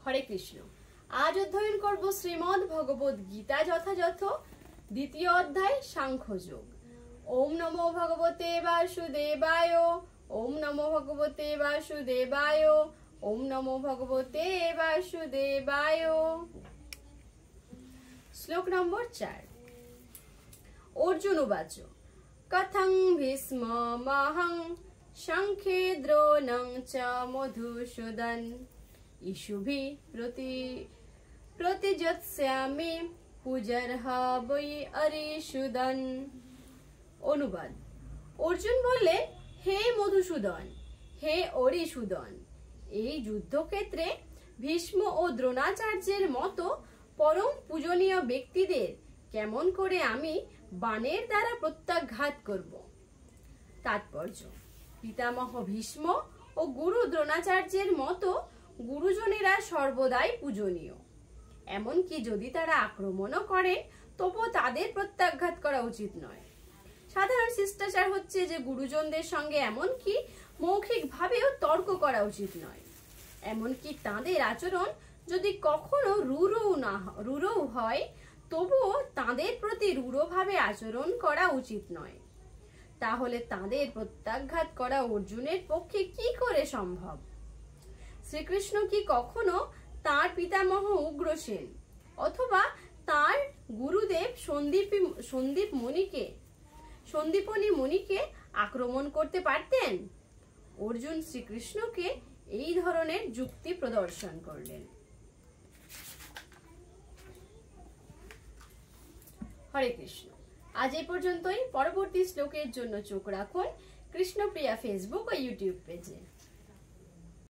হরে কৃষ্ণ। আজ অধ্যয়ন করব শ্রীমদ্ ভগবদ গীতা যথাযথ দ্বিতীয় অধ্যায় সাংখ্যযোগ। ওম নমো ভগবতে বাসুদেবায়, ওম নমো ভগবতে বাসুদেবায়, ওম নমো ভগবতে বাসুদেবায়। শ্লোক নম্বর 4। অর্জুন উবাচ কথং ভীষ্মমহং সংখ্যে দ্রোণং চ মধুসূদন ইষুভি প্রতিযোৎস্যামি পূজার্হ বৈ অরিসুদন। অনুবাদ। অর্জুন বললেন, হে মধুসূদন, হে অরিসুদন, এই যুদ্ধক্ষেত্রে ভীষ্ম ও দ্রোণাচার্যের মতো পরম পূজনীয় ব্যক্তিদের কেমন করে আমি বাণের দ্বারা প্রত্যাঘাত করব। তাৎপর্য: পিতামহ ভীষ্ম ও গুরু দ্রোণাচার্যের মতো গুরুজনেরা সর্বদাই পূজনীয়। এমনকি যদি তারা আক্রমণও করে তবুও তাদের প্রত্যাঘাত করা উচিত নয়। সাধারণ শিষ্টাচার হচ্ছে যে গুরুজনদের সঙ্গে এমনকি মৌখিকভাবেও তর্ক করা উচিত নয়। এমনকি তাদের আচরণ যদি কখনো রূঢ় হয় তবুও তাদের প্রতি রূঢ়ভাবে আচরণ করা উচিত নয়। তাহলে তাদের প্রত্যাঘাত করা অর্জুনের পক্ষে কি করে সম্ভব? শ্রীকৃষ্ণ কি কখনো তার পিতামহ উগ্রসেন অথবা তার গুরুদেব সন্দীপনী মুনিকে আক্রমণ করতে পারতেন? অর্জুন শ্রীকৃষ্ণকে এই ধরনের যুক্তি প্রদর্শন করলেন। হরে কৃষ্ণ। আজ এই পর্যন্তই। পরবর্তী শ্লোকের জন্য চোখ রাখুন কৃষ্ণপ্রিয়া ফেসবুক ও ইউটিউব পেজে।